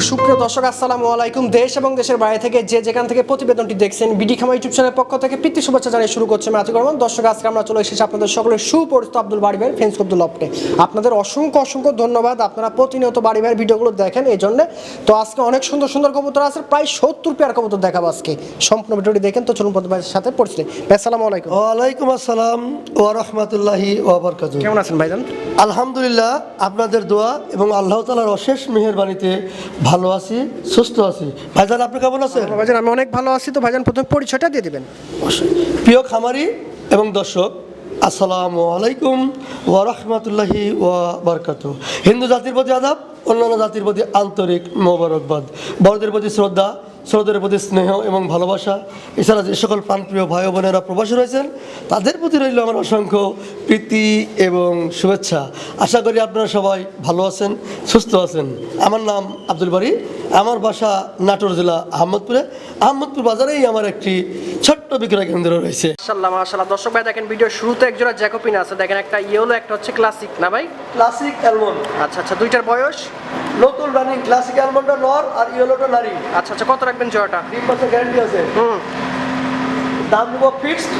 সুপ্রিয় দর্শক আসসালামু আলাইকুম। দেশ এবং দেশের বাইরে থেকে যে যেখান থেকে প্রতিবেদনটি দেখছেন বিডি খামা ইউটিউব চ্যানেলের পক্ষ থেকে প্রীতি শুভেচ্ছা জানিয়ে শুরু করছে মাতৃ গরম। দর্শক আজকে আমরা চলে এসেছি আপনাদের সকলের সুপরিচিত আব্দুল বাড়ি ভাইয়ের ফেন্স আব্দুল লফটে। আপনাদের অসংখ্য অসংখ্য ধন্যবাদ, আপনারা প্রতিনিয়ত বাড়ি ভাইয়ের ভিডিওগুলো দেখেন এই জন্য। তো আজকে অনেক সুন্দর সুন্দর কবুতর আছে, প্রায় 70 পেয়ার কবুতর দেখাবো আজকে। সম্পূর্ণ ভিডিওটি দেখেন। তো চলুন প্রথম ভাইয়ের সাথে পরিচয়। আসসালামু আলাইকুম। ওয়ালাইকুম আসসালাম ওয়া রাহমাতুল্লাহি ওয়া বারাকাতুহু। কেমন আছেন ভাইজান? আলহামদুলিল্লাহ, আপনাদের দোয়া এবং আল্লাহ তাআলার অশেষ মেহেরবানিতে ভালো আছি, সুস্থ আছি। ভাইজান আপনি কেমন আছেন? ভাইজান আমি অনেক ভালো আছি। তো ভাইজান প্রথমে পরিচয়টা দিয়ে দিবেন। প্রিয় খামারি এবং দর্শক, আসসালামু আলাইকুম ওয়া রাহমাতুল্লাহি ওয়া বারাকাতুহু। হিন্দু জাতির প্রতি আদাব, অন্যান্য জাতির প্রতি আন্তরিক মোবারকবাদ। বড়দের প্রতি শ্রদ্ধা, ছোটদের প্রতি স্নেহ এবং ভালোবাসা। এছাড়া যে সকল প্রাণপ্রিয় ভাই ও বোনেরা প্রবাসী রয়েছেন তাদের প্রতি রইল আমার অসংখ্য প্রীতি এবং শুভেচ্ছা। আশা করি আপনারা সবাই ভালো আছেন, সুস্থ আছেন। আমার নাম আব্দুল বাড়ি, আমার বাসা নাটোর জেলা আহমদপুরে। আহমদপুর বাজারেই আমার একটি ছোট্ট বিক্রয় কেন্দ্র রয়েছে। মাশাআল্লাহ মাশাআল্লাহ। দর্শক ভাই দেখেন ভিডিওর শুরুতে একজোড়া জ্যাকোপিন আছে, দেখেন একটা ইয়েলো একটা হচ্ছে ক্লাসিক, না ভাই? Classic almond. আচ্ছা আচ্ছা, দুইটার বয়স নতুন রানিং। ক্লাসিক অ্যালমন্ডটা নর আর ইয়েলোটা নারী। আচ্ছা আচ্ছা, কত রাখবেন জোড়াটা? 3 বছর গ্যারান্টি আছে। দাম দেবো ফিক্সড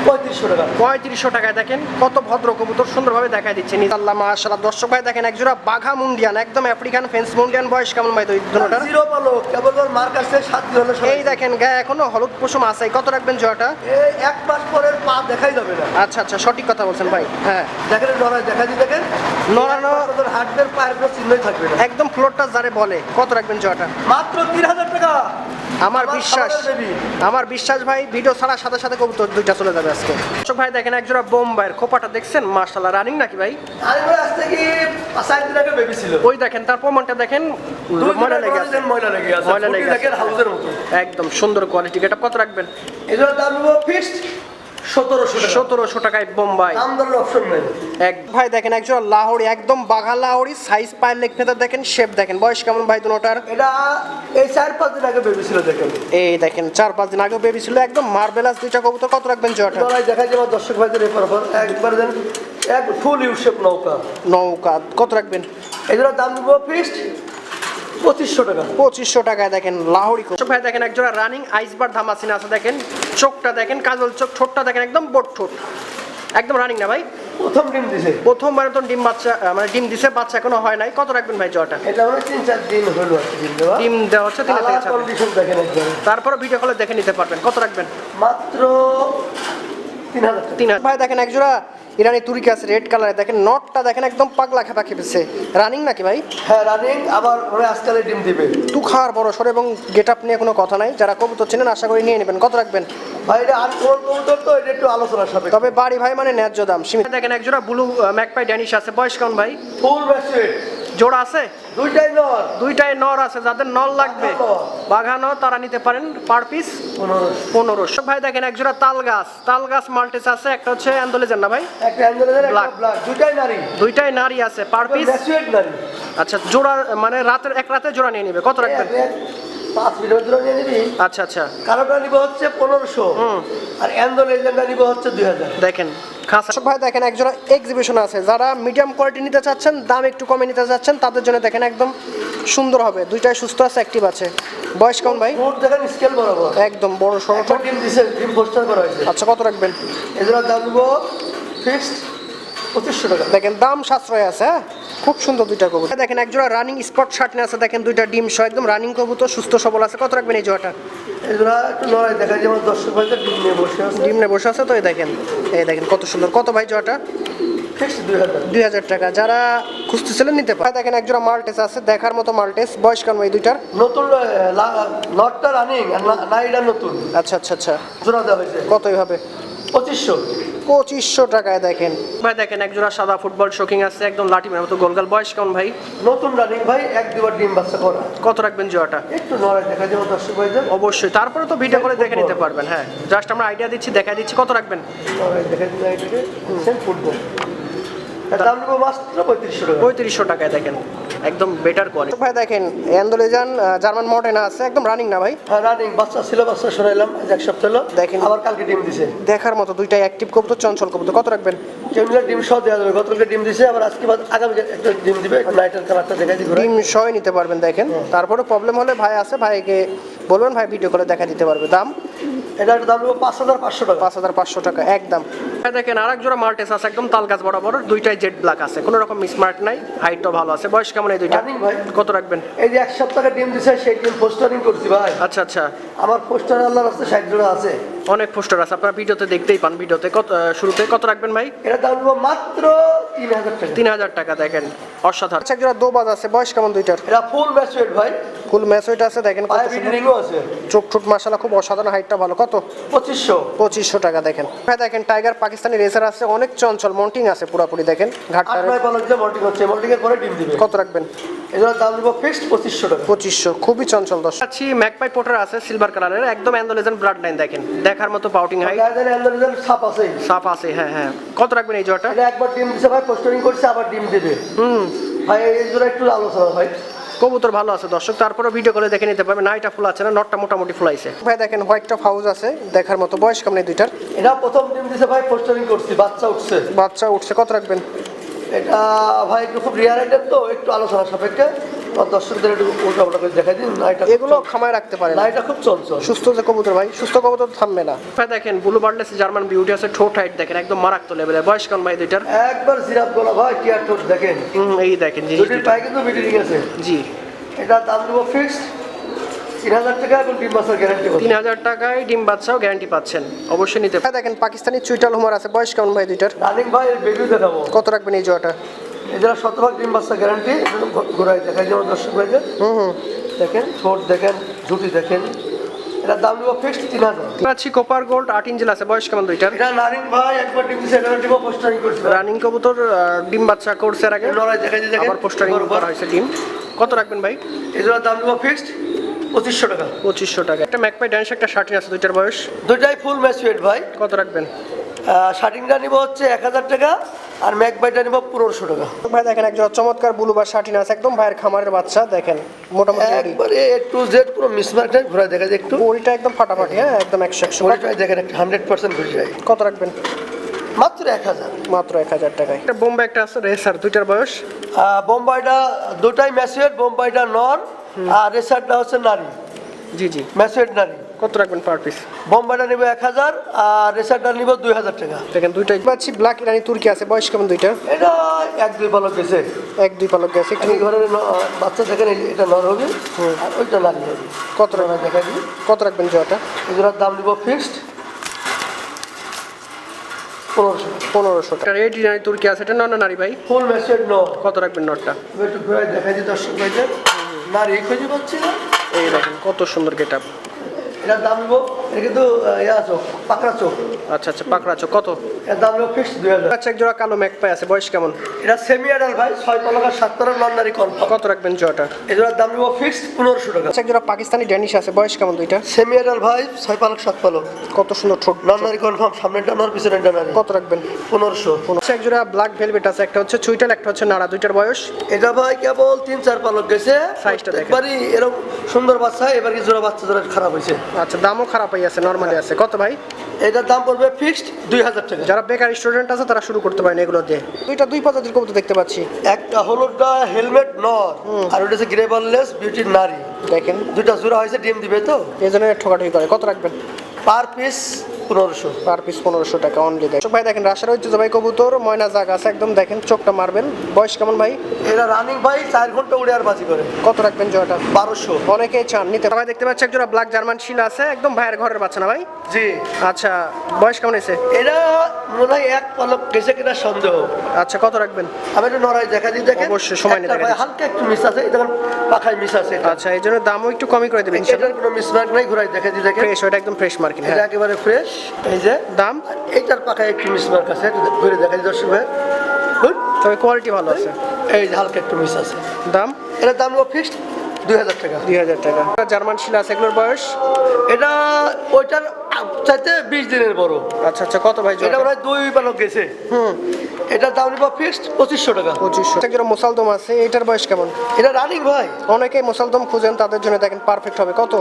3500 টাকা। 3500 টাকায়। দেখেন কত ভদ্র কবুতর, সুন্দরভাবে দেখাই দিচ্ছে। আল্লাহ মাশাআল্লাহ। দর্শক ভাই দেখেন একজোড়া বাঘা মুন্ডিয়ান, একদম আফ্রিকান ফেন্স মুন্ডিয়ান। বয়স কেমন ভাই দুটোটার? জিরো পালো, কেবল ওর মার কাছে 7 দিন হলো। এই দেখেন গায়ে এখনো হলুদ পশম আছে। কত রাখবেন জোড়াটা? এই 1 মাস পরের পা দেখাই যাবে না। আচ্ছা আচ্ছা, সঠিক কথা বলছেন ভাই। হ্যাঁ দেখেন নড়াই দেখা দি, দেখেন নড়ানো, তোর হাতের পায়ের কোনো চিহ্নই থাকবে না। একদম ফ্লোরটা যারে বলে। কত রাখবেন জোড়াটা? মাত্র 3000 টাকা। আমার বিশ্বাস, আমার বিশ্বাস ভাই, ভিডিও ছাড়ার সাথে সাথে কবুতর দুইটা চলে যাবে আজকে। দর্শক ভাই দেখেন একজোড়া বোম্বাইয়ের খোপাটা দেখছেন, মাশাআল্লাহ। রানিং নাকি ভাই? আরে ভাই আজকে কি 5 দিন আগে বেবি ছিল। ওই দেখেন তার প্রমাণটা দেখেন, ময়লা লেগে আছে। ময়লা লেগে আছে, ময়লা লেগে আছে। দেখেন হাউজের মতো একদম সুন্দর কোয়ালিটি। এটা কত রাখবেন? এগুলোর দাম নেবো ফিক্সড 1700 টাকা। 1700 টাকায় বোম্বাই। দাম দরের অপশন নাই। এক ভাই দেখেন একজোড়া লাহোরি, একদম বাঘা লাহোরি। সাইজ পায়ের লেগ ফেদার দেখেন, শেপ দেখেন। বয়স কেমন ভাই দুটোটার? এটা এই 4-5 দিন আগে বেবি ছিল। দেখেন এই দেখেন 4-5 দিন আগে বেবি ছিল, একদম মার্বেলাস দুইটা কবুতর। কত রাখবেন জোড়াটা? নড়াই দেখা যাবে দর্শক ভাইদের এরপর একবার দেন, এক ফুল ইউ শেপ নৌকা। নৌকা কত রাখবেন? এগুলোর দাম দেবো ফিক্সড 2500 টাকা। 2500 টাকায়। দেখেন লাহোরি কবুতর ভাই দেখেন একজোড়া রানিং আইসবার ধামাসিনা আছে। দেখেন চোখটা দেখেন, কাজল চোখ, ঠোঁটটা দেখেন একদম বড় ঠোঁট, একদম রানিং না ভাই? প্রথম ডিম দিছে। প্রথমবার তো ডিম বাচ্চা, মানে ডিম দিছে, বাচ্চা এখনো হয় নাই। কত রাখবেন ভাই জোড়াটা? এটা মানে 3-4 দিন হলো আর কি ডিম দেওয়া। ডিম দেওয়া হচ্ছে 3 থেকে 4 দিন। কন্ডিশন দেখেন একদম। তারপরে ভিডিও কলে দেখে নিতে পারবেন। কত রাখবেন? মাত্র 3000 টাকা। 3000 ভাই দেখেন একজোড়া ইরানি তুর্কি আছে রেড কালারে। দেখেন নটটা দেখেন একদম পাগলা খেপা খেপেছে। রানিং নাকি ভাই? হ্যাঁ রানিং। আবার ওরা আজকাল ডিম দিবে। তুখার বড় সর এবং গেট আপ নিয়ে কোনো কথা নাই। যারা কবুতর চেনেন আশা করি নিয়ে নেবেন। কত রাখবেন ভাই? এটা আনকোল কবুতর তো, এটা একটু আলোচনার সাপেক্ষে। তবে বাড়ি ভাই মানে ন্যায্য দাম সীমিত। দেখেন একজোড়া ব্লু ম্যাকপাই ড্যানিশ আছে। বয়স কেমন ভাই? Full vaccine. জোড়া আছে? দুইটাই নর। দুইটাই নর আছে। যাদের নর লাগবে বাঘানো তারা নিতে পারেন। Per piece 1500। ভাই দেখেন একজোড়া তাল গাছ, তাল গাছ মাল্টিস আছে। একটা হচ্ছে অ্যান্ডোলেজের, না ভাই? একটা অ্যাঞ্জেলের, একটা ব্ল্যাক। দুইটাই নারী। দুইটাই নারী আছে। পার পিস ভ্যাকসিন নারী। আচ্ছা জোড়া মানে রাতের এক রাতে জোড়া নিয়ে নেবে। কত রাখবেন? 5 মিনিটের জন্য নিয়ে নিবি। আচ্ছা আচ্ছা। কালোটা নিব হচ্ছে 1500, আর অ্যান্ডোলেজেন্ডটা নিব হচ্ছে 2000। দেখেন খাসা ভাই দেখেন একজোড়া এক্সিবিশন আছে। যারা মিডিয়াম কোয়ালিটি নিতে চাচ্ছেন, দাম একটু কমে নিতে চাচ্ছেন, তাদের জন্য দেখেন একদম সুন্দর হবে। দুইটাই সুস্থ আছে, অ্যাক্টিভ আছে। বয়স কেমন ভাই? ফুট দেখেন স্কেল বরাবর, একদম বড় সরো। একটা ডিম দিছে, ডিম পোস্টার করা হয়েছে। আচ্ছা কত রাখবেন? এগুলোর দাম নিব ফিক্সড 2500 টাকা। দেখেন দাম সাশ্রয় আছে। হ্যাঁ খুব সুন্দর দুইটা কবুতর। দেখেন একজোড়া রানিং স্পট শার্ট নিয়ে আছে। দেখেন দুইটা ডিম সহ একদম রানিং কবুতর, সুস্থ সবল আছে। কত রাখবেন এই জোড়াটা? এগুলো একটু লড়াই দেখা যায়, আমার দর্শক ভাইদের ডিম নিয়ে বসে আছে। ডিম নিয়ে বসে আছে তো। এই দেখেন কত সুন্দর। কত ভাই জোড়াটা? ফিক্সড 2000। 2000 টাকা। যারা খুঁজতেছিলেন নিতে পারে। দেখেন একজোড়া মাল্টেস আছে, দেখার মতো মাল্টেস। বয়স কেমন এই দুইটার? নতুন লটটা রানিং আর নাইডা নতুন। আচ্ছা আচ্ছা আচ্ছা। জোড়া দেওয়া হয়েছে। কত এইভাবে? 2500। 2500 টাকায়। দেখেন ভাই দেখেন একজোড়া সাদা ফুটবল শোকিং আছে, একদম লাঠি মেরে মতো গোলগাল। বয়স কেমন ভাই? নতুন রানিং ভাই, 1-2বার ডিম বাচ্চা করা। কত রাখবেন জোড়াটা? একটু লড়াই দেখা যায় দর্শক ভাইদের। অবশ্যই। তারপরে তো ভিডিও করে দেখে নিতে পারবেন। হ্যাঁ জাস্ট আমরা আইডিয়া দিচ্ছি, দেখা দিচ্ছি। কত রাখবেন? লড়াই দেখা যায় এটাকে ফুটবল। এর দাম নেবো মাত্র 3500 টাকা। 3500 টাকায় দেখেন একদম বেটার কোয়ালিটি। ভাই দেখেন অ্যান্ডোলেজান জার্মান মডেনা আছে একদম রানিং না ভাই? হ্যাঁ রানিং বাচ্চা ছিল, বাচ্চা সরাইলাম আজ এক সপ্তাহ হলো। দেখেন আবার কালকে ডিম দিছে। দেখার মতো দুইটাই অ্যাক্টিভ কবুতর, চঞ্চল কবুতর। কত রাখবেন? যেগুলো ডিম সহ দেওয়া যাবে, গতকালকে ডিম দিছে, আবার আজকে আগামী একটা ডিম দিবে। নাইটের কালারটা দেখাই দিই ঘুরে। ডিম সহ নিতে পারবেন দেখেন। তারপরে প্রবলেম হলে ভাই আছে, ভাইকে বলবেন, ভাই ভিডিও করে দেখা দিতে পারবে। দাম এটা দাম নেবো 5500 টাকা। 5500 টাকা একদম। দেখেন আরেক জোড়া মাল্টেস আছে একদম তাল গাছ বরাবর, দুইটাই জেড ব্ল্যাক আছে, কোনো রকম মিসমার্ক নাই, হাইটও ভালো আছে। বয়স কেমন এই দুইটা? রানিং ভাই। কত রাখবেন? এই যে এক সপ্তাহে ডিম দিছে, সেই ডিম পোস্টারিং করছি ভাই। আচ্ছা আচ্ছা, আমার পোস্টার আল্লাহর রাস্তায় 60 জোড়া আছে। অনেক পোস্টার আছে, আপনারা ভিডিওতে দেখতেই পান। ভিডিওতে কত শুরুতে কত রাখবেন ভাই? এটা দাম নেবো মাত্র 3000 টাকা। 3000 টাকা দেখেন অসাধারণ। আচ্ছা, এক জোড়া দোবাজ আছে, বয়স কেমন দুইটার? এটা ফুল ম্যাচুয়েট ভাই, ফুল ম্যাচুয়েট আছে দেখেন, কত পায়ে সুন্দর। রিংও আছে। চোখ ঠোঁট মাশাআল্লাহ খুব অসাধারণ, হাইটটা ভালো। কত? 2500 টাকা দেখেন। ভাই দেখেন টাইগার পাকিস্তানি রেসার আছে, অনেক চঞ্চল, মন্টিং আছে পুরোপুরি দেখেন। ঘাটটা 8 9 পালক যে মল্টিং হচ্ছে, মল্টিং এর পরে ডিম দিবে। কত রাখবেন? এজন্য দাম নেবো ফিক্সড 2500 টাকা। 2500, খুবই চঞ্চল। দর্শক আছি ম্যাকপাই পোটার আছে সিলভার কালারের, একদম অ্যান্ডোলেজান ব্লাড লাইন দেখেন, দেখার মতো পাউটিং হাইট, গায়ের অ্যান্ডারজন সাপ আছে। সাপ আছে। হ্যাঁ হ্যাঁ, কত রাখবেন এই জোড়াটা? এটা একবার ডিম দিছে ভাই, পোস্টারিং করছে, আবার ডিম দিবে। ভাই এই জোড়া একটু আলোচনা ভাই। কবুতর ভালো আছে দর্শক, তারপরে ভিডিও করে দেখে নিতে পারবেন। নাইটা ফুল আছে না, নটটা মোটামুটি ফুল আছে। ভাই দেখেন হোয়াইট টপ হাউস আছে দেখার মতো। বয়স কেমন এই দুইটার? এটা প্রথম ডিম দিছে ভাই, পোস্টারিং করছি, বাচ্চা উঠছে। বাচ্চা উঠছে, কত রাখবেন? এটা ভাই একটু খুব রিয়ার আইটেম তো, একটু আলোচনা সাপেক্ষে দর্শকদের একটু উল্টা পাল্টা করে দেখাই দিন। নাইটা এগুলো খামায় রাখতে পারেন, নাইটা খুব চঞ্চল। সুস্থ যে কবুতর ভাই, সুস্থ কবুতর তো থামবে না। ভাই দেখেন ব্লু বার্ডলেস জার্মান বিউটি আছে, ঠোঁট হাইট দেখেন একদম মারাত্মক লেভেলের। বয়স কেমন ভাই দুইটার? একবার জিরাফ গলা ভাই, টিয়ার ঠোঁট দেখেন। এই দেখেন জি দুটির পায়ে কিন্তু মিটিং আছে। জি, এটা দাম দেবো ফিক্সড 3000 টাকা এবং ডিম বাচ্চার গ্যারান্টি। 3000 টাকায় ডিম বাচ্চাও গ্যারান্টি পাচ্ছেন, অবশ্যই নিতে। ভাই দেখেন পাকিস্তানি চুইটাল হুমার আছে, বয়স কেমন ভাই দুইটার? রানিং ভাই বেবি দেখাবো। কত রাখবেন এই জোড়াটা? এছাড়া 100% ডিম বাচ্চা গ্যারান্টি। ঘোরাই দেখাই যেমন দর্শক ভাইকে দেখেন, ঠোঁট দেখেন, ঝুটি দেখেন। এটা দাম দেবো ফিক্সড 3000। পাচ্ছি কপার গোল্ড 8 ইঞ্চিল আছে, বয়স কেমন দুইটার? এটা রানিং ভাই, একবার ডিম দিছে, এটা ডিম পোস্টারিং করছে। রানিং কবুতর, ডিম বাচ্চা করছে এর আগে, লড়াই দেখাই দেখেন, আবার পোস্টারিং করা হয়েছে ডিম। কত রাখবেন ভাই? এছাড়া দাম দেবো ফিক্সড 2500 টাকা। 2500 টাকা। একটা ম্যাকপাই ড্যান্স, একটা শার্টিন আছে, দুইটার বয়স? দুইটাই ফুল ম্যাচুয়েট ভাই। কত রাখবেন? শার্টিংটা নিব হচ্ছে 1000 টাকা, আর ম্যাক বাইটা নিব 1500 টাকা। ভাই দেখেন একজন চমৎকার ব্লু বা শার্টিন আছে, একদম ভাইয়ের খামারের বাচ্চা দেখেন, মোটামুটি একবারে A to Z পুরো মিসমার্ক নাই। ঘোরা দেখা যায় একটু, বড়িটা একদম ফাটাফাটি। হ্যাঁ একদম 100। বডিটাই দেখেন 100% ঘুরে যায়। কত রাখবেন? মাত্র 1000। মাত্র 1000 টাকায়। একটা বোম্বে একটা আছে রেসার, দুইটার বয়স? বোম্বাইটা দুটাই ম্যাচুয়েট, বোম্বাইটা নর আর রেসারটা হচ্ছে নারী। জি জি, ম্যাচুয়েট নারী। কত রাখবেন পার পিস? বোম্বাইটা নিব 1000 আর রেসারটা নিব 2000 টাকা। দেখেন দুইটাই পাচ্ছি ব্ল্যাক ইরানি তুর্কি আছে, বয়স কেমন দুইটা? এটা 1-2 পালক গেছে, 1-2 পালক গেছে। এই ঘরের বাচ্চা দেখেন, এটা নর হবে আর ওইটা নারী হবে। কত রাখবেন? দেখা দিই কত রাখবেন জোড়াটা? এগুলোর দাম নিব ফিক্সড 1500। 1500 টাকা। রেড ইরানি তুর্কি আছে, এটা নর না নারী ভাই? ফুল ম্যাচুয়েট নর। কত রাখবেন নরটা? একটু ঘুরে দেখা দিই দর্শক ভাইদের। নারী খুঁজে পাচ্ছি না। এই দেখেন কত সুন্দর গেটআপ। এটার দাম নিব, এটা কিন্তু চোখ, পাকড়া চোখ। আচ্ছা আচ্ছা, পাকড়া চোখ। কত? এর দাম নিব ফিক্সড 2000। আচ্ছা, এক জোড়া কালো ম্যাকপাই আছে, বয়স কেমন? এটা সেমি অ্যাডাল্ট ভাই, 6 পালক আর 7 পালক নন নারী কনফার্ম। কত রাখবেন জোড়াটা? এটার দাম নিব ফিক্সড 1500 টাকা। আচ্ছা, এক জোড়া পাকিস্তানি ড্যানিশ আছে, বয়স কেমন দুইটা? সেমি অ্যাডাল্ট ভাই, 6 পালক 7 পালক, কত সুন্দর ঠোঁট, নন নারী কনফার্ম। সামনেটা নর, পিছনেটা নারী। কত রাখবেন? 1500। আচ্ছা, এক জোড়া ব্ল্যাক ভেলভেট আছে, একটা হচ্ছে চুইটাল, একটা হচ্ছে নাড়া, দুইটার বয়স? এটা ভাই কেবল 3-4 পালক গেছে। সাইজটা দেখেন, একবারই এরকম সুন্দর বাচ্চা। এবার কি জোড়া বাচ্চা জোড়া খারাপ হয়েছে। আচ্ছা, দামও খারাপই আছে, নরমালি আছে। কত ভাই? এটার দাম পড়বে ফিক্সড 2000 টাকা। যারা বেকার স্টুডেন্ট আছে তারা শুরু করতে পারেন এগুলো দিয়ে। দুই প্রজাতির কবুতর দেখতে পাচ্ছি, একটা হলুদটা হেলমেট নর আর ওটা হচ্ছে গ্রে বললেস বিউটির নারী। দেখেন দুইটা জোড়া হয়েছে, ডিম দিবে তো, এই জন্য ঠোকাঠুকি করে। কত রাখবেন? Per piece 1500। পার পিস 1500 টাকা অনলি। দেখো ভাই দেখেন রাশের ঐতিহ্যবাহী কবুতর, ময়না জাগ আছে একদম, দেখেন চোখটা মারবেল। বয়স কেমন ভাই? এরা রানিং ভাই 4 ঘন্টা উড়ে আর বাজি করে। কত রাখবেন জোড়াটা? 1200। অনেকেই চান নিতে। ভাই দেখতে পাচ্ছি একজোড়া ব্ল্যাক জার্মান শিল আছে, একদম ভাইয়ের ঘরের বাচ্চা না ভাই? জি। আচ্ছা, বয়স কেমন হয়েছে? এরা মনে হয় 1 পালক গেছে কিনা সন্দেহ। আচ্ছা, কত রাখবেন? আমি একটু নড়াই দেখা দিই, দেখেন অবশ্যই সময় নিয়ে দেখা দিচ্ছি। হালকা একটু মিস আছে, দেখেন পাখায় মিস আছে। আচ্ছা, এই জন্য দামও একটু কমই করে দেবেন। এটার কোনো মিসমার্ক নাই, ঘুরাই দেখা দিই, দেখেন ফ্রেশ, ওটা একদম ফ্রেশ মার্কিং। এটা একেবারে ফ্রেশ। এই যে দাম, এইটার পাখায় একটু মিসমার্ক আছে, একটু ঘুরে দেখা দিই দর্শক ভাই। তবে কোয়ালিটি ভালো আছে। এই যে হালকা একটু মিস আছে। দাম, এটার দাম হলো ফিক্সড 2000 টাকা। 2000 টাকা। জার্মান শিল আছে, এগুলোর বয়স? এটা ওইটার চাইতে 20 দিনের বড়। আচ্ছা আচ্ছা, কত ভাই এটা জোড়া? মনে হয় 2 পালক গেছে। এটার দাম নিব ফিক্সড 2500 টাকা। 2500 টাকা। মোসালদম আছে, এটার বয়স কেমন? এটা রানিং ভাই। অনেকেই মোসালদম খুঁজেন, তাদের জন্য দেখেন পারফেক্ট হবে। কত?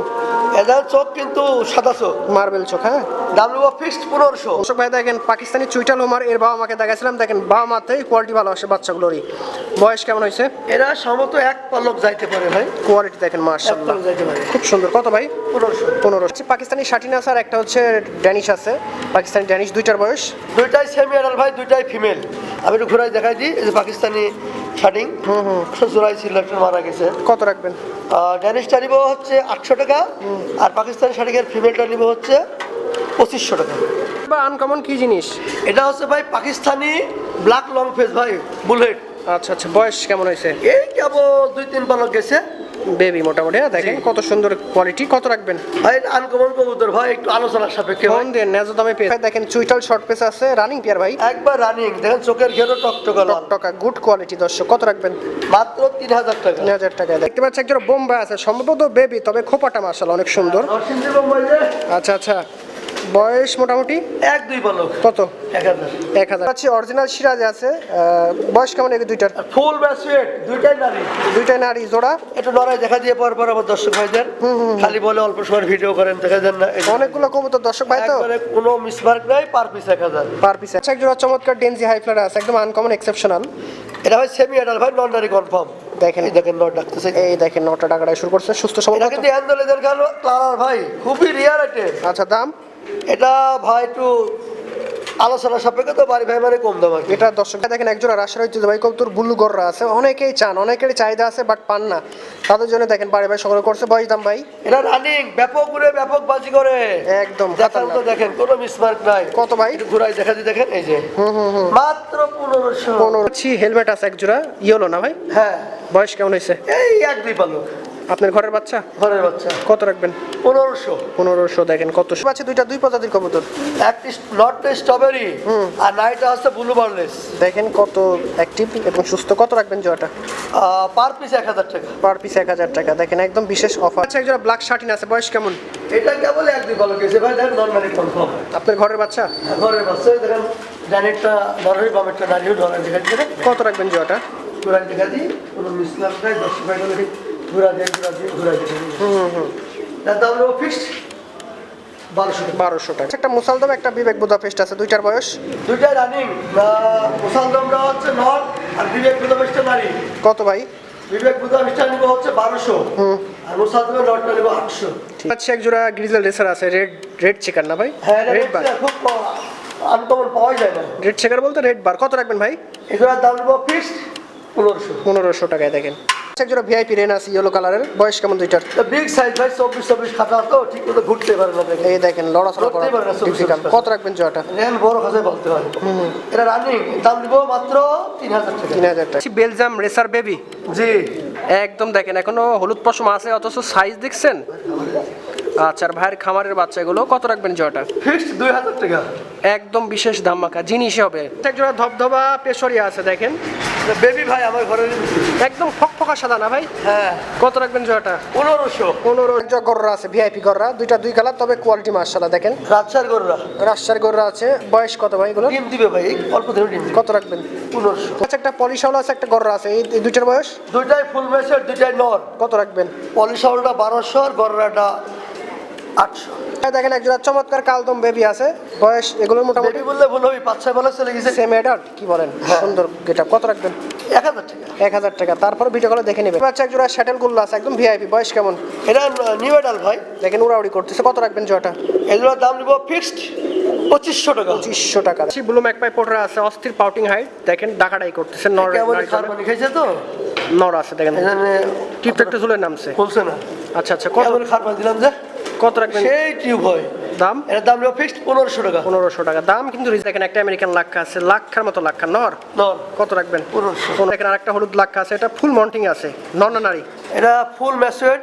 এটা চোখ কিন্তু সাদা চোখ, মার্বেল চোখ। হ্যাঁ, দাম নিব ফিক্সড 1500। দর্শক ভাই দেখেন পাকিস্তানি চুইটাল হোমার, এর বাবা মাকে দেখাইছিলাম, দেখেন বাবা মাতেই কোয়ালিটি ভালো আসে বাচ্চাগুলোরই। বয়স কেমন হয়েছে? এরা সম্ভবত এক পালক যাইতে পারে ভাই। কোয়ালিটি দেখেন এক মাশাআল্লাহ, পালক যাইতে পারে। খুব সুন্দর। কত ভাই? 1500। 1500। পাকিস্তানি শাটিন আছে আর একটা হচ্ছে ড্যানিশ আছে। পাকিস্তানি ড্যানিশ, দুইটার বয়স? দুইটাই সেমি অ্যাডাল্ট ভাই, দুইটাই ফিমেল। আমি একটু ঘুরাই দেখাই দিই। এই যে পাকিস্তানি শার্টিং জোড়াই ছিল, একটা মারা গেছে। কত রাখবেন? ড্যানিশটা নিব হচ্ছে 800 টাকা, আর পাকিস্তানি শার্টিংয়ের ফিমেলটা নিব হচ্ছে 2500 টাকা। বা আনকমন কি জিনিস? এটা হচ্ছে ভাই পাকিস্তানি ব্ল্যাক লং ফেস ভাই, বুলেট। আচ্ছা আচ্ছা, বয়স কেমন হয়েছে? এই কেবল 2-3 পালক গেছে। বেবি মোটামুটি। হ্যাঁ, দেখেন কত সুন্দর কোয়ালিটি। কত রাখবেন? ভাই আনকমন কবুতর ভাই, একটু আলোচনার সাপেক্ষে ভাই। ফোন দেন, ন্যায্য দামে পেয়ে দেখেন। চুইটাল শর্ট পেস আছে, রানিং পেয়ার ভাই, একবার রানিং। দেখেন চোখের ঘেরো টকটকা লাল। টাকা গুড কোয়ালিটি। দর্শক কত রাখবেন? মাত্র 3000 টাকা। 3000 টাকা। দেখতে পাচ্ছি একজন বোম্বাই আছে, সম্ভবত বেবি, তবে খোপাটা মাশাআল্লাহ অনেক সুন্দর। নরসিংদী বোম্বাই যে। আচ্ছা আচ্ছা, বয়স মোটামুটি 1-2 পালক। কত? 1000। 1000। আচ্ছা, অরিজিনাল সিরাজ আছে, বয়স কেমন এই দুইটার? ফুল ব্যাসুয়েট, দুইটাই নারী। দুইটাই নারী জোড়া। একটু লড়াই দেখা দিয়ে পর আমার দর্শক ভাইদের খালি বলে অল্প সময় ভিডিও করেন, দেখা যান না। এই যে অনেকগুলো কবুতর দর্শক ভাই, তো একবারে কোনো মিসমার্ক নাই, পার পিস 1000। Per piece. আচ্ছা, এক জোড়া চমৎকার ডেনজি হাই ফ্লার আছে, একদম আনকমন এক্সেপশনাল। এটা ভাই সেমি অ্যাডাল্ট ভাই, নন নারী কনফার্ম। দেখেন এই দেখেন নট ডাকতেছে। এই দেখেন 9টা টাকাটা শুরু করছে, সুস্থ সবল। এটা কিন্তু হ্যান্ডলেদের কালো কালার ভাই, খুবই রিয়ার আইটেম। আচ্ছা, দাম? এটা ভাই একটু আলোচনা সাপেক্ষে তো বাড়ি ভাই মানে কম দাম আর কি। এটা দর্শক দেখেন এক জোড়া রাজশাহী ঐতিহ্যবাহী কবুতর বুলু গররা আছে, অনেকেই চান, অনেকেরই চাহিদা আছে, বাট পান না, তাদের জন্য দেখেন বাড়ি ভাই সংগ্রহ করছে। বয়স দাম ভাই? এটা রানিং, ব্যাপক ঘুরে ব্যাপক বাজি করে একদম দেখান তো, দেখেন কোনো মিসমার্ক নাই। কত ভাই? একটু ঘুরাই দেখা দি, দেখেন এই যে মাত্র 1500। 15। হেলমেট আছে এক জোড়া, ইয়েলো না ভাই? হ্যাঁ। বয়স কেমন হয়েছে? এই 1-2 পালক, আপনার ঘরের বাচ্চা? ঘরের বাচ্চা। কত রাখবেন? 1500। 1500। দেখেন কত আছে, দুই প্রজাতির কবুতর। একটি নট স্ট্রবেরি আর নাইটা হচ্ছে ব্লু বার্লেস। দেখেন কত অ্যাক্টিভ এবং সুস্থ। কত রাখবেন জোড়াটা? পার পিস 1000 টাকা। পার পিস 1000 টাকা। দেখেন একদম বিশেষ অফার। আচ্ছা, এক জোড়া ব্ল্যাক শার্টিন আছে, বয়স কেমন? এটা কেবল 1-2 পালক গেছে ভাই, দেখেন নরমালি কনফার্ম। আপনার ঘরের বাচ্চা? ঘরের বাচ্চা। দেখেন ডানেরটা নরমালি, বামেরটা নারীও নরমালি দেখা দিচ্ছে। কত রাখবেন জোড়াটা? ঘুরাই দেখা দিই, কোনো মিসলাম নাই। 10 টাকা করে ঘুরা দিয়ে ঘুরাই দিয়ে। তার দাম হলো ফিক্সড 1200 টাকা। একটা মুসালদম, একটা বিবেক বুদাপেস্ট আছে, দুইটার বয়স? দুইটাই রানিং। মুসালদমটা হচ্ছে নর, আর বিবেক বুদাপেস্টটা নারী। কত ভাই? বিবেক বুদাপেস্টটা নিব হচ্ছে 1200, আর মুসালদমের নরটা নিব 800। ঠিক আছে। এক জোড়া গ্রিজেল রেসার আছে, রেড চেকার না ভাই? হ্যাঁ, রেড বার। খুব আনকমন পাওয়া যায় না। রেড চেকার বলতে রেড বার। কত রাখবেন ভাই? এগুলোর দাম নিব ফিক্সড 1500। 1500 টাকায়। দেখেন এক জোড়া ভিআইপি রেন আছে, ইয়েলো কালারের, বয়স কেমন দুইটার? বিগ সাইজ ভাই, 24 খাতা তো ঠিক মতো ঘুরতে পারে না। দেখেন এই দেখেন লড়াচড়া করা ঘুরতেই পারে না, 24 difficult। কত রাখবেন জোড়াটা? রেন বড় খাঁচায় বলতে পারে। এটা রানিং, দাম নিব মাত্র 3000 টাকা। 3000 টাকা। বেলজাম রেসার বেবি। জি। একদম দেখেন এখনো হলুদ পশম আছে, অথচ সাইজ দেখছেন। আচ্ছা, আর ভাইয়ের খামারের বাচ্চাগুলো কত রাখবেন জোড়াটা? ফিক্সড 2000 টাকা। একদম বিশেষ দাম মাখা জিনিস হবে। এক জোড়া ধবধবা পেশরিয়া আছে, দেখেন বেবি ভাই আমার ঘরে। একদম ফকফকা সাদা না ভাই? হ্যাঁ। কত রাখবেন জোড়াটা? 1500। 1500। গররা আছে, ভিআইপি গররা, দুই কালার, তবে কোয়ালিটি মাশাআল্লাহ। দেখেন রাজশাহীর গরুরা। রাজশাহীর গররা আছে, বয়স কত ভাই এগুলো? ডিম দিবে ভাই, অল্প দিনে ডিম দিবে। কত রাখবেন? 1500। আচ্ছা, একটা পলিশাওলা আছে, একটা গররা আছে, এই দুইটার বয়স? দুইটাই ফুল মেসের, দুইটাই নর। কত রাখবেন? পলিশাওলটা 1200 আর গররাটা 800। দেখেন এক জোড়া চমৎকার কালদম বেবি আছে, বয়স এগুলোর মোটামুটি? বেবি বললে ভুল হবে, 5-6 বলে চলে গেছে। সেম অ্যাডাল্ট কি বলেন? সুন্দর গেটআপ। কত রাখবেন? 1000 টাকা। 1000 টাকা। তারপর ভিডিও কলে দেখে নেবেন। আচ্ছা, এক জোড়া শ্যাটেল গুল্লা আছে, একদম ভিআইপি, বয়স কেমন? এটা নিউ এডাল ভাই। দেখেন উড়াউড়ি করতেছে। কত রাখবেন জোড়াটা? এগুলোর দাম নিব ফিক্সড 2500 টাকা। 2500 টাকা। ব্লু ম্যাকপাই পোটরা আছে, অস্থির পাউটিং হাইট, দেখেন ডাকাডাই করতেছে। কেমন খার পানি খাইছে তো, নর আছে, দেখেন এখানে টিপ একটু ঝুলে নামছে। বলছে না। আচ্ছা আচ্ছা, কত কেমন খার পানি দিলাম যে। কত রাখবেন? সেই টিউব হয়। দাম? এর দাম নিব ফিক্সড 1500 টাকা। 1500 টাকা দাম। কিন্তু দেখেন একটা আমেরিকান লাক্ষা আছে, লাক্ষার মতো লাক্ষা নর। নর। কত রাখবেন? 1500। দেখেন আরেকটা হলুদ লাক্ষা আছে, এটা ফুল মন্টিং আছে, নর না নারী? এটা ফুল ম্যাচুয়েড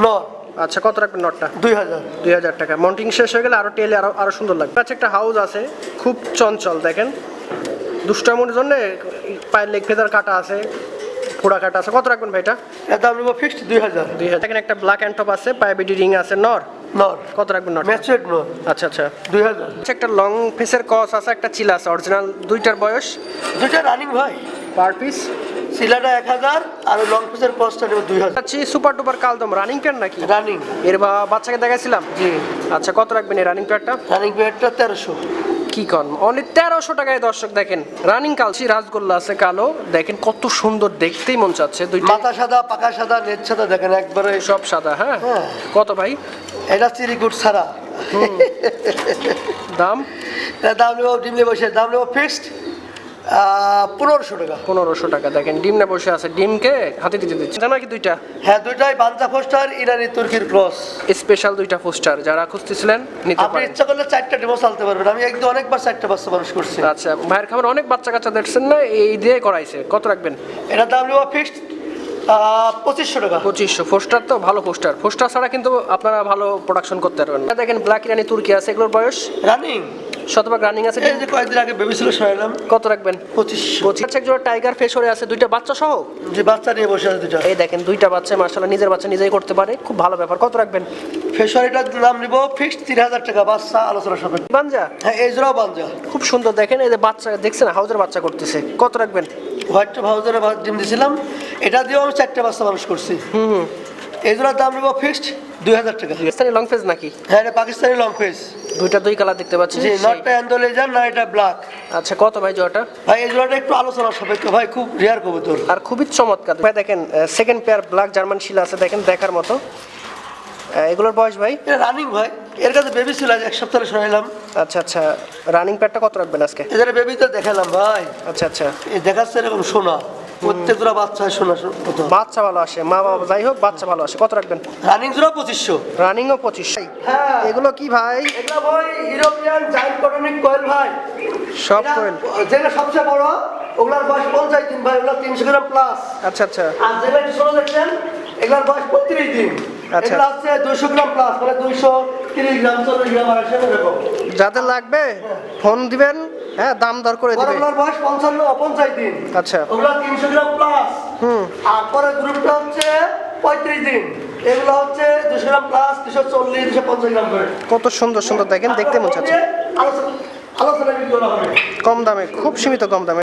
নর। আচ্ছা, কত রাখবেন নরটা? 2000। 2000 টাকা। মন্টিং শেষ হয়ে গেলে আরো টেলে আরো সুন্দর লাগবে। আচ্ছা, একটা হাউস আছে, খুব চঞ্চল, দেখেন দুষ্টামুর জন্য পায়ের লেগ ফেদার কাটা আছে, ফোড়া কাটা আছে। কত রাখবেন ভাইটা? এর দাম নিব ফিক্সড 2000। 2000। দেখেন একটা ব্ল্যাক অ্যান্ড টপ আছে, পায়ে বিডি রিং আছে, নর। নর। কত রাখবেন নট? ম্যাচুয়ার্ড নর। আচ্ছা আচ্ছা। 2000। একটা লং ফেসের কস আছে, একটা চিলা আছে অরিজিনাল, দুইটার বয়স দুইটা রানিং ভাই। পার পিস সিলাটা 1000 আর লং পিসের কস্টটা নেব 2000। আচ্ছা সুপার ডুপার কালদম রানিং প্যান্ট নাকি? রানিং। এর বাচ্চাকে দেখাইছিলাম। জি। আচ্ছা কত রাখবেন এই রানিং প্যান্টটা? রানিং পেয়ারটা 1300। কি কন অনলি 1300 টাকায় দর্শক দেখেন রানিং কালসি রাসগোল্লা আছে কালো, দেখেন কত সুন্দর দেখতেই মন চাচ্ছে। দুইটা মাথা সাদা, পাকা সাদা, নেট সাদা, দেখেন একবারে সব সাদা। হ্যাঁ হ্যাঁ। কত ভাই এটা চিরিকুট ছাড়া। দাম? এটা দাম নেব ডিমলে বসে, দাম নেব ফিক্সড 1500 টাকা। 1500 টাকা। দেখেন ডিম না বসে আছে, ডিমকে হাতে দিতে দিচ্ছে জানা কি দুইটা? হ্যাঁ দুইটাই বাঞ্জা ফোস্টার, ইরানি তুর্কির ক্রস। স্পেশাল দুইটা পোস্টার, যারা খুঁজতেছিলেন নিতে আপনি পারেন। ইচ্ছা করলে 4টা ডিমও চালতে পারবেন। আমি একদম অনেকবার 4টা বাচ্চা মানুষ করছি। আচ্ছা ভাইয়ের খাবার অনেক বাচ্চা কাচ্চা দেখছেন না, এই দিয়ে করাইছে। কত রাখবেন? এটা দাম নেব ফিক্সড 2500 টাকা। 2500। পোস্টার তো ভালো পোস্টার, পোস্টার ছাড়া কিন্তু আপনারা ভালো প্রোডাকশন করতে পারবেন না। দেখেন ব্ল্যাক ইরানি তুর্কি আছে, এগুলোর বয়স রানিং শতভাগ রানিং আছে। এই যে কয়েকদিন আগে বেবি ছিল সরাইলাম। কত রাখবেন? 2500। 25। এক জোড়া টাইগার ফেসরে আছে, দুইটা বাচ্চা সহ। যে বাচ্চা নিয়ে বসে আছে দুইটা। এই দেখেন দুইটা বাচ্চা মাশাআল্লাহ, নিজের বাচ্চা নিজেই করতে পারে, খুব ভালো ব্যাপার। কত রাখবেন? ফেশারিটার দাম নিব ফিক্সড 3000 টাকা, বাচ্চা আলোচনা সাপেক্ষে। বাঞ্জা হ্যাঁ এই জোড়াও বাঞ্জা। খুব সুন্দর। দেখেন এই যে বাচ্চা দেখছেন, হাউজের বাচ্চা করতেছে। কত রাখবেন? হোয়াইট ভাউজারে ডিম দিয়েছিলাম, এটা দিয়েও আমি 4টা বাচ্চা মানুষ করছি। এই জোড়ার দাম নেব ফিক্সড 2000 টাকা। পাকিস্তানি লং ফেস নাকি? হ্যাঁ এটা পাকিস্তানি লং ফেস। দুইটা দুই কালার দেখতে পাচ্ছি। জি, নটটা অ্যান্ডোলেজার, না এটা ব্ল্যাক। আচ্ছা কত ভাই জোড়াটা? ভাই এই জোড়াটা একটু আলোচনা সাপেক্ষ ভাই, খুব রেয়ার কবুতর। আর খুবই চমৎকার ভাই। দেখেন সেকেন্ড পেয়ার ব্ল্যাক জার্মান শিলা আছে, দেখেন দেখার মতো। এগুলোর বয়স ভাই? এটা রানিং ভাই, এর কাছে বেবি ছিল আজ এক সপ্তাহে সরাইলাম। আচ্ছা আচ্ছা। রানিং প্যাডটা কত রাখবেন আজকে? এদের বেবি তো দেখালাম ভাই। আচ্ছা আচ্ছা। এই দেখাচ্ছে এরকম সোনা, প্রত্যেক জোড়া বাচ্চা হয় সোনা কত। বাচ্চা ভালো আসে, মা বাবা যাই হোক বাচ্চা ভালো আসে। কত রাখবেন? রানিং জোড়া 2500। রানিংও 2500। হ্যাঁ এগুলো কি ভাই? এগুলো ভাই ইউরোপিয়ান জায়ান্ট কটনিক কোয়েল ভাই। সব এটা কোয়েল? যেটা সবচেয়ে বড় ওগুলার বয়স 50 দিন ভাই, ওগুলা 300 গ্রাম প্লাস। আচ্ছা আচ্ছা। আর যেটা একটু ছোট দেখছেন এগুলার বয়স 35 দিন। আচ্ছা। এগুলা হচ্ছে 200 গ্রাম প্লাস, মানে 230 গ্রাম 40 গ্রাম আর আসে এরকম। যাদের লাগবে ফোন দিবেন, হ্যাঁ দাম দর করে দিবে। ওগুলার বয়স 50 দিন। আচ্ছা। ওগুলা 300 গ্রাম প্লাস। আর পরে গ্রুপটা হচ্ছে 35 দিন। এগুলো হচ্ছে 200 গ্রাম প্লাস, 240 250 গ্রাম করে। কত সুন্দর সুন্দর দেখেন, দেখতে মন চাচ্ছে। আলোচনা বিক্রি করা হবে কম দামে, খুব সীমিত কম দামে।